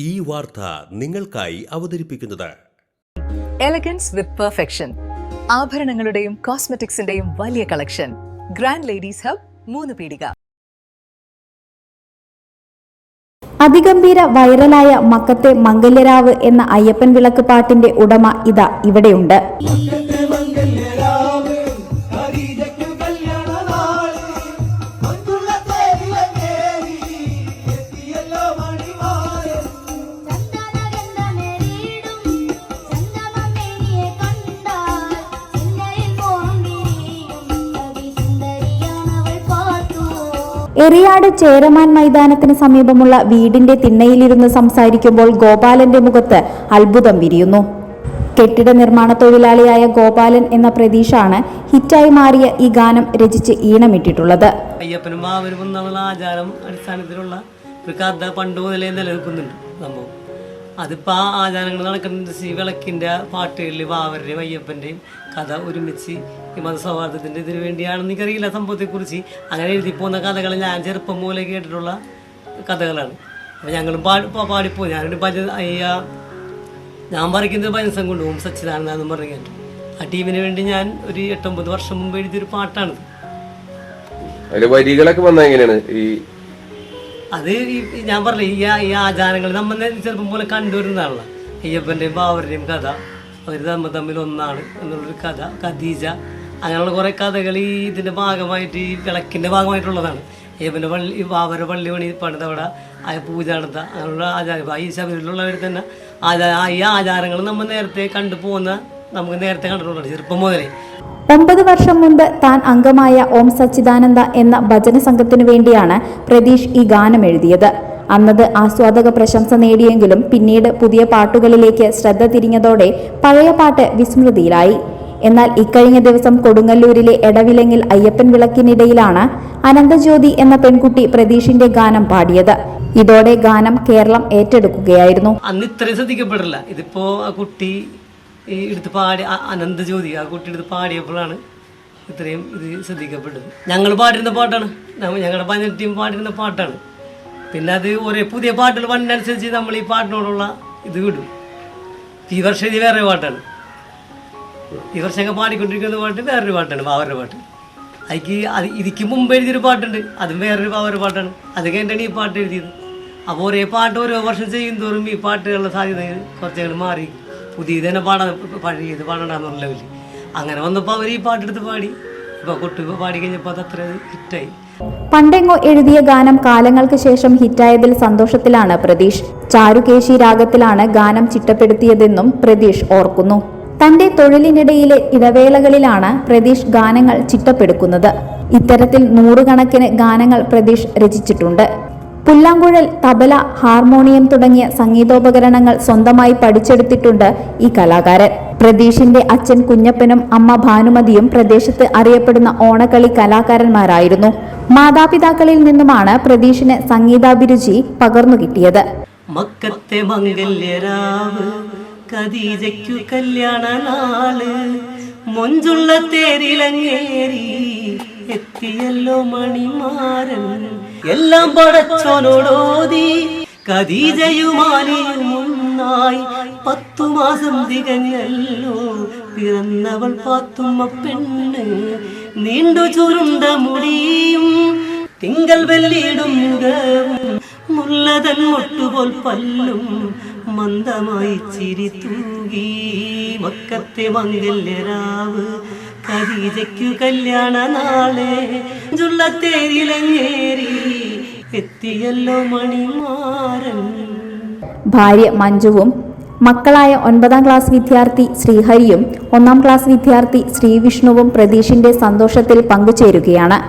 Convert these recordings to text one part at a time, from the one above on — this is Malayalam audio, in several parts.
ഈ വാർത്ത നിങ്ങൾക്കായി അവതരിപ്പിക്കുന്നത് എലഗൻസ് വിത്ത് പെർഫെക്ഷൻ, ആഭരണങ്ങളുടെയും കോസ്മെറ്റിക്സിന്റെയും വലിയ കളക്ഷൻ. ഗ്രാൻഡ് ലേഡീസ് ഹബ്, 3 പീടിക. അതിഗംഭീര വൈറലായ മക്കത്തെ മംഗല്യരാവ് എന്ന അയ്യപ്പൻ വിളക്ക് പാട്ടിന്റെ ഉടമ ഇതാ ഇവിടെയുണ്ട്. എറിയാട് ചേരമാൻ മൈതാനത്തിന് സമീപമുള്ള വീടിന്റെ തിണ്ണയിലിരുന്ന് സംസാരിക്കുമ്പോൾ ഗോപാലന്റെ മുഖത്ത് അത്ഭുതം വിരിയുന്നു. കെട്ടിട നിർമ്മാണ തൊഴിലാളിയായ ഗോപാലൻ എന്ന പ്രതീഷാണ് ഹിറ്റായി മാറിയ ഈ ഗാനം രചിച്ച് ഈണമിട്ടിട്ടുള്ളത്. അയ്യപ്പനും മാവരും എന്നുള്ള ആചാരം അടിസ്ഥാനത്തിലുള്ള ഒരു കഥ പണ്ട് മുതലേ നിലനിൽക്കുന്നുണ്ട്. സംഭവം അതിപ്പോൾ ആ ആചാരങ്ങൾ നടക്കുന്നുണ്ട്. ഈ വിളക്കിൻ്റെ പാട്ടുകളിൽ വാവരുടെയും അയ്യപ്പൻ്റെയും കഥ ഒരുമിച്ച് ഈ മതസൗഹാർദ്ദത്തിൻ്റെ ഇതിനു വേണ്ടിയാണെന്ന് എനിക്കറിയില്ല സംഭവത്തെക്കുറിച്ച്. അങ്ങനെ എഴുതി പോകുന്ന കഥകൾ ഞാൻ ചെറുപ്പം പോലെ കേട്ടിട്ടുള്ള കഥകളാണ്. അപ്പോൾ ഞങ്ങളും പാടിപ്പോയി. ഞാനൊരു ഞാൻ വരയ്ക്കുന്നത് ഭജനസം കൊണ്ടുപോകും സച്ചിദാനന്ദ എന്നും പറഞ്ഞു കേട്ടു. ആ ടീമിന് വേണ്ടി ഞാൻ ഒരു 8-9 വർഷം മുമ്പ് എഴുതിയൊരു പാട്ടാണ്. വരികളൊക്കെ വന്ന എങ്ങനെയാണ് അത് ഞാൻ പറഞ്ഞില്ല, ഈ ആചാരങ്ങൾ നമ്മൾ ചെറുപ്പം പോലെ കണ്ടുവരുന്നതാണല്ലോ. അയ്യപ്പൻ്റെയും ബാവരുടെയും കഥ, അവർ തമ്മിൽ ഒന്നാണ് എന്നുള്ളൊരു കഥ, ഖദീജ, അങ്ങനെയുള്ള കുറേ കഥകൾ ഈ ഇതിൻ്റെ ഭാഗമായിട്ട്, ഈ വിളക്കിൻ്റെ ഭാഗമായിട്ടുള്ളതാണ്. അയ്യപ്പൻ്റെ പള്ളി, ബാവരുടെ പള്ളി പണി പണിതവിടെ പൂജ നടത്തുക, അങ്ങനെയുള്ള ആചാരം. ഈ ശബരിമലയിലുള്ളവർ തന്നെ ഈ ആചാരങ്ങൾ നമ്മൾ നേരത്തെ കണ്ടുപോകുന്ന, നമുക്ക് നേരത്തെ കണ്ടിട്ടുള്ളത് ചെറുപ്പം മുതലേ. 9 വർഷം മുൻപ് താൻ അംഗമായ ഓം സച്ചിദാനന്ദ എന്ന ഭജന സംഘത്തിനു വേണ്ടിയാണ് പ്രതീഷ് ഈ ഗാനം എഴുതിയത്. അന്നത് ആസ്വാദക പ്രശംസ നേടിയെങ്കിലും പിന്നീട് പുതിയ പാട്ടുകളിലേക്ക് ശ്രദ്ധ തിരിഞ്ഞതോടെ പഴയ പാട്ട് വിസ്മൃതിയിലായി. എന്നാൽ ഇക്കഴിഞ്ഞ ദിവസം കൊടുങ്ങല്ലൂരിലെ എടവിലങ്ങിൽ അയ്യപ്പൻ വിളക്കിനിടയിലാണ് അനന്തജ്യോതി എന്ന പെൺകുട്ടി പ്രതീഷിന്റെ ഗാനം പാടിയത്. ഇതോടെ ഗാനം കേരളം ഏറ്റെടുക്കുകയായിരുന്നു. അന്ന് ഇത്രയും ശ്രദ്ധിക്കപ്പെടില്ല. ഇതിപ്പോ ആ കുട്ടി എടുത്ത് പാടി, അനന്തജ്യോതി ആ കുട്ടി എടുത്ത് പാടിയപ്പോഴാണ് ഇത്രയും ഇത് ശ്രദ്ധിക്കപ്പെട്ടത്. ഞങ്ങൾ പാടിയിരുന്ന പാട്ടാണ്, ഞങ്ങളുടെ പഞ്ചായത്ത് ടീം പാടിയിരുന്ന പാട്ടാണ്. പിന്നെ അത് ഒരേ പുതിയ പാട്ടുകൾ വന്നനുസരിച്ച് നമ്മൾ ഈ പാട്ടിനോടുള്ള ഇത് വിടും. ഈ വർഷം ഇത് വേറൊരു പാട്ടാണ്. ഈ വർഷമൊക്കെ പാടിക്കൊണ്ടിരിക്കുന്ന പാട്ട് വേറൊരു പാട്ടാണ്, ബാവരുടെ പാട്ട്. ഇതിക്ക് മുമ്പ് എഴുതിയൊരു പാട്ടുണ്ട്, അതും വേറൊരു ബാവരുടെ പാട്ടാണ്. അത് കഴിഞ്ഞിട്ടാണ് ഈ പാട്ട് എഴുതിയത്. അപ്പോൾ ഒരേ പാട്ട് ഓരോ വർഷം ചെയ്യും തോറും ഈ പാട്ടുകളുടെ സാധ്യത കുറച്ചുകൾ മാറി. പുതിയത് തന്നെ പഴയത് പാടണ്ടെന്നുള്ള ലെവലിൽ അങ്ങനെ വന്നപ്പോൾ അവർ ഈ പാട്ടെടുത്ത് പാടി. ഇപ്പോൾ കൊട്ടു പാടി കഴിഞ്ഞപ്പോൾ അത് അത്ര ഹിറ്റായി. പണ്ടെങ്ങോ എഴുതിയ ഗാനം കാലങ്ങൾക്ക് ശേഷം ഹിറ്റായതിൽ സന്തോഷത്തിലാണ് പ്രതീഷ്. ചാരുകേശി രാഗത്തിലാണ് ഗാനം ചിട്ടപ്പെടുത്തിയതെന്നും പ്രതീഷ് ഓർക്കുന്നു. തന്റെ തൊഴിലിനിടയിലെ ഇടവേളകളിലാണ് പ്രതീഷ് ഗാനങ്ങൾ ചിട്ടപ്പെടുക്കുന്നത്. ഇത്തരത്തിൽ 100 കണക്കിന് ഗാനങ്ങൾ പ്രതീഷ് രചിച്ചിട്ടുണ്ട്. പുല്ലാങ്കുഴൽ, തബല, ഹാർമോണിയം തുടങ്ങിയ സംഗീതോപകരണങ്ങൾ സ്വന്തമായി പഠിച്ചെടുത്തിട്ടുണ്ട് ഈ കലാകാരൻ. പ്രതീഷിന്റെ അച്ഛൻ കുഞ്ഞപ്പനും അമ്മ ഭാനുമതിയും പ്രദേശത്ത് അറിയപ്പെടുന്ന ഓണക്കളി കലാകാരന്മാരായിരുന്നു. മാതാപിതാക്കളിൽ നിന്നുമാണ് പ്രതീഷിന് സംഗീതാഭിരുചി പകർന്നു കിട്ടിയത്. മക്കത്തെ മംഗല്യരാവ്, ഖദീജയ്ക്കു കല്യാണനാള്, മൊഞ്ചുള്ള തേരിലങ്ങേറി എത്തിയല്ലോ മണിമാരൻ, എല്ലാം പടച്ചോനോടോതി ഖദീജയുമാലിയും ഒന്നായി 10 മാസം തികഞ്ഞല്ലോ പിറന്നവൾ പാത്തുമ്മ പെണ്ണ്, നീണ്ടു ചുരുണ്ട മുടിയും തിങ്കൾ വെള്ളിയിടും മുഖവും മുല്ലതൻ മുട്ടുപോൽ പല്ലും മന്ദമായി ചിരി തൂകി. മക്കത്തെ മംഗല്യരാവ്, ഖദീജയ്ക്കു കല്യാണ നാളെ, ജുള്ളത്തേരിലങ്ങേറി എത്തിയല്ലോ മണിമാരൻ. ഭാര്യ മഞ്ജുവും മക്കളായ 9ാം ക്ലാസ് വിദ്യാർത്ഥി ശ്രീഹരിയും 1ാം ക്ലാസ് വിദ്യാർത്ഥി ശ്രീവിഷ്ണുവും പ്രതീഷിന്റെ സന്തോഷത്തിൽ പങ്കുചേരുകയാണ്.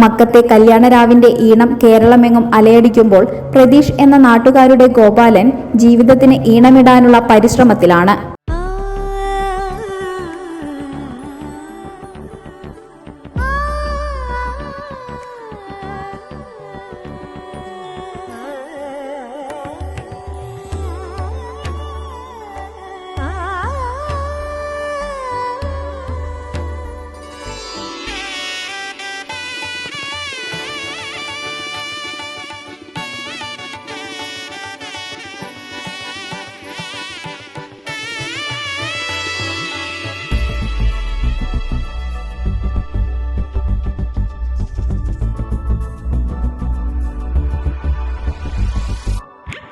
മക്കത്തെ കല്യാണരാവിന്റെ ഈണം കേരളമെങ്ങും അലയടിക്കുമ്പോൾ പ്രതീഷ് എന്ന നാട്ടുകാരുടെ ഗോപാലൻ ജീവിതത്തിന് ഈണമിടാനുള്ള പരിശ്രമത്തിലാണ്.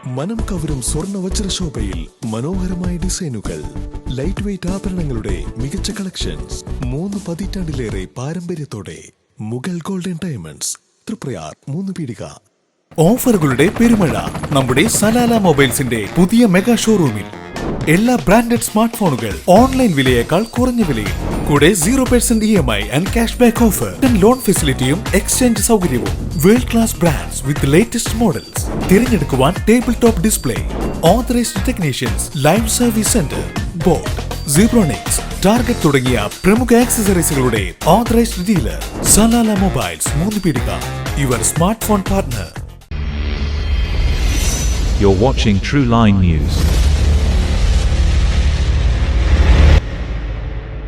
മനം കവരും സ്വർണ്ണ വജ്രശോഭയിൽ മനോഹരമായ ഡിസൈനുകൾ, ലൈറ്റ് വെയ്റ്റ് ആഭരണങ്ങളുടെ മികച്ച കളക്ഷൻസ്, 3 പതിറ്റാണ്ടിലേറെ പാരമ്പര്യത്തോടെ മുഗൾ ഗോൾഡൻ ഡയമണ്ട്സ്, തൃപ്രയാർ 3 പീടിക. ഓഫറുകളുടെ പെരുമഴ നമ്മുടെ സലാല മൊബൈൽസിന്റെ പുതിയ മെഗാ ഷോറൂമിൽ. എല്ലാ ബ്രാൻഡഡ് സ്മാർട്ട് ഫോണുകൾ ഓൺലൈൻ വിലയേക്കാൾ കുറഞ്ഞ വിലയിൽ. കൂടെ 0% EMI and cash back offer, loan ഫെസിലിറ്റിയും എക്സ്ചേഞ്ച് സൗകര്യവും. World class brands with latest models. തിരഞ്ഞെടുക്കുവാൻ table top display, authorized technicians, live service center, boat, Zebronics, Target തുടങ്ങിയ പ്രമുഖ ആക്സസറീസുകളുടെ authorized dealer. Salalah mobiles 3 Peedika, your smart phone partner. You're watching True Line News.